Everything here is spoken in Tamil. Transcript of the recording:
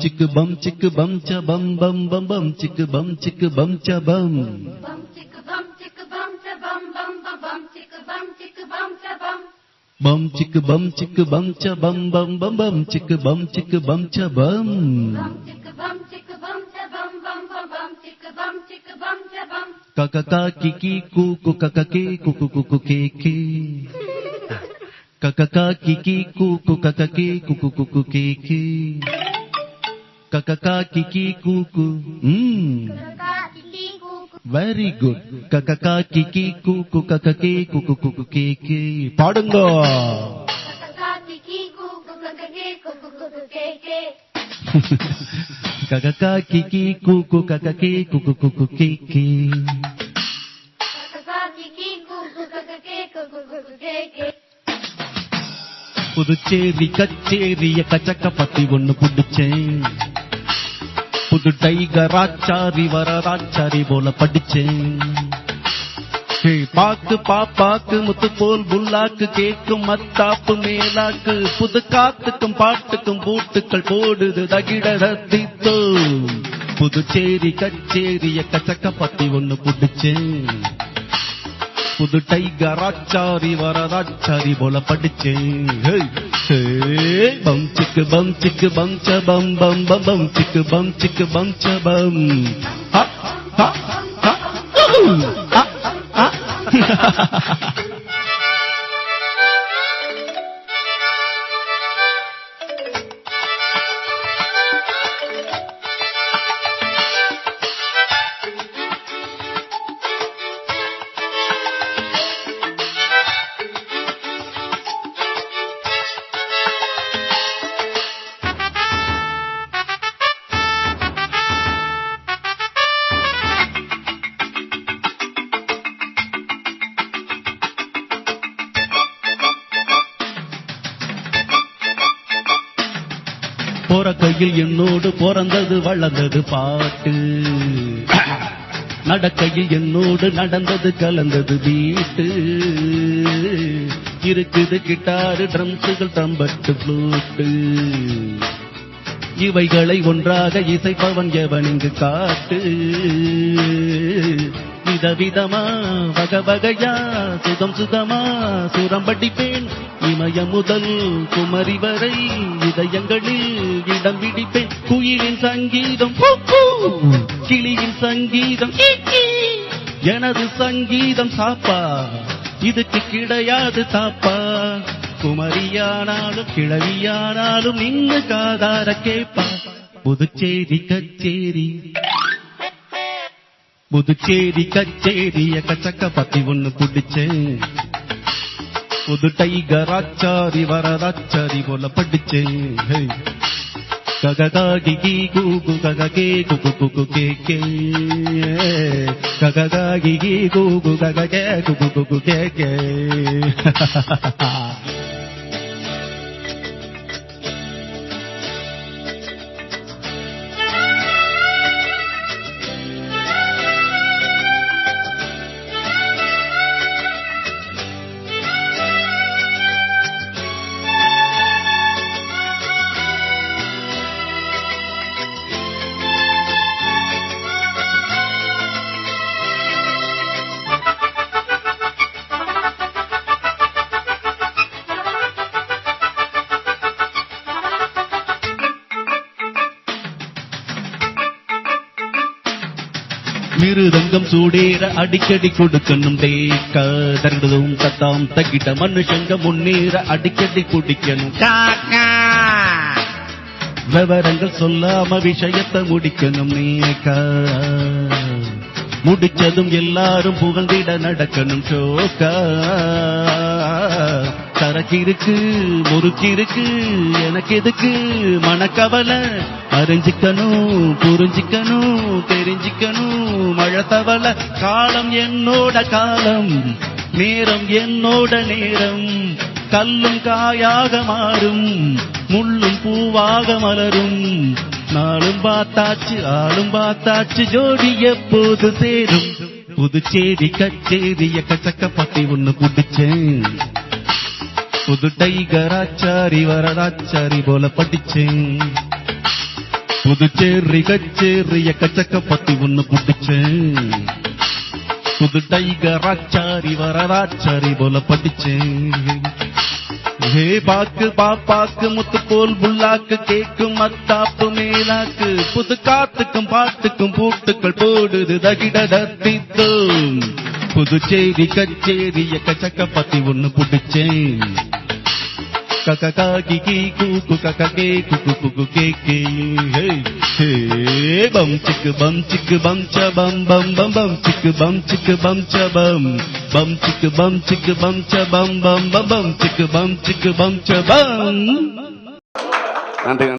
chick bum cha bum bum bum bum chick bum cha bum. Bum chick bum cha bum bum bum bum chick bum cha bum. Bum chick bum cha bum bum bum bum chick bum cha bum. Bum chick bum cha bum bum bum bum chick bum cha bum. Kaka kiki kuku kaka ke kuku kuku keke. Kaka kiki kuku kaka ke kuku kuku keke. Kaka kiki kuku. Very good. Kaka kiki kuku kaka ke kuku kuku keke. பாடுங்க. Kaka kiki kuku kaka ke kuku kuku keke. Kaka kiki kuku kaka ke kuku kuku keke. Kaka kiki kuku kaka ke kuku kuku keke. Puducherry கச்சேரிய கச்சக்க பத்தி ஒண்ணு புடிச்சேன். புது டைகர் ஆச்சாரி வரராச்சாரி போல படிச்சேன். பாக்கு பாப்பாக்கு முத்து போல் புல்லாக்கு கேக்கும் மத்தாப்பு மேலாக்கு புது காத்துக்கும் பாட்டுக்கும் பூட்டுக்கள் போடுது தகிட ரத்தித்தோ. புதுச்சேரி கச்சேரிய கச்சக்க பத்தி ஒண்ணு புடிச்சேன். புது டைகர் ஆச்சாரி வரராச்சாரி போல படிச்சேன். பம் சிக்கு பம் சிக்கு பம் ச பம் பம் பம் பம் சிக்கு பம் ச பம். போற கையில் என்னோடு பிறந்தது வளர்ந்தது பாட்டு. நடக்கையில் என்னோடு நடந்தது கலந்தது வீட்டு. இருக்குது கிட்டாரு ட்ரம்ஸுகள் தம்பட்டு ஃப்ளூட்டு. இவைகளை ஒன்றாக இசைப்பவன் எவன் இங்கு காட்டு. விதவிதமா வக வகையா சுதம் சுதமா சுரம் படிப்பேன். இமய முதல் குமரி வரை இதயங்களில் இடம் பிடிப்பேன். குயிலின் சங்கீதம் கிளியின் சங்கீதம் எனது சங்கீதம் சாப்பா. இதுக்கு கிடையாது தாப்பா. குமரியானாலும் கிழவியானாலும் நின்னு காதார கேப்பா. புதுச்சேரி கச்சேரி புதுச்சேரி கச்சேரிய கச்சக்க பத்தி ஒண்ணு புடிச்சேன். புது டைகர் ஆச்சாரி வரராச்சாரி போல படிச்சேன். கககாகி கூகு கககே குகு குகு கேக்கே. கககாகி கூகு கககே குகு குகு கேக்கே. மிருதங்கம் சூடேற அடிக்கடி கொடுக்கணும் தேக்கா. தருடதும் தத்தாம் தகிட்ட மனுஷங்க முன்னேற அடிக்கடி குடிக்கணும் காக்கா. விவரங்கள் சொல்லாம விஷயத்தை முடிக்கணும் நேக்கா. முடிச்சதும் எல்லாரும் புகழ்ந்திட நடக்கணும் ஷோக்கா. சரக்கு இருக்கு முறுக்கு இருக்கு எனக்கு எதுக்கு மனக்கவலை. அறிஞ்சிக்கணும் புரிஞ்சிக்கணும் தெரிஞ்சிக்கணும் மழை தவளை. காலம் என்னோட காலம் நேரம் என்னோட நேரம். கல்லும் காயாக மாறும் முள்ளும் பூவாக மலரும். நாளும் பார்த்தாச்சு ஆளும் பார்த்தாச்சு ஜோடி எப்போது சேரும். புதுச்சேரி கச்சேரிய கச்சக்க பத்தி ஒண்ணு புடிச்சேன். புது டைகர் ஆச்சாரி வரராச்சாரி போல படிச்சேன். புதுச்சேரி கச்சேரி எக்கச்சக்க பத்தி ஒண்ணு புடிச்சேன். புது டைகர் ஆச்சாரி வரராச்சாரி போல படிச்சேன். ஹே பாக்கு பாப்பாக்கு முத்து போல் புல்லாக்கு கேக்கும் மத்தாப்பு மேலாக்கு புது காத்துக்கும் பாட்டுக்கும் பூட்டுக்கள் போடுது தகிடத்தித்தோம். புதுச்சேரி கச்சேரி எக்கச்சக்க பத்தி ஒண்ணு புடிச்சேன். கககி கி கூக்கு கககே குக்கு குக்கு கேக்கே ஹே ஹே பம் சிக்கு பம் சிக்கு பம் ச பம் பம் பம் பம் சிக்கு பம் ச பம் சிக்கு பம் ச பம் பம் பம் பம் சிக்கு பம் ச பம். நன்றி.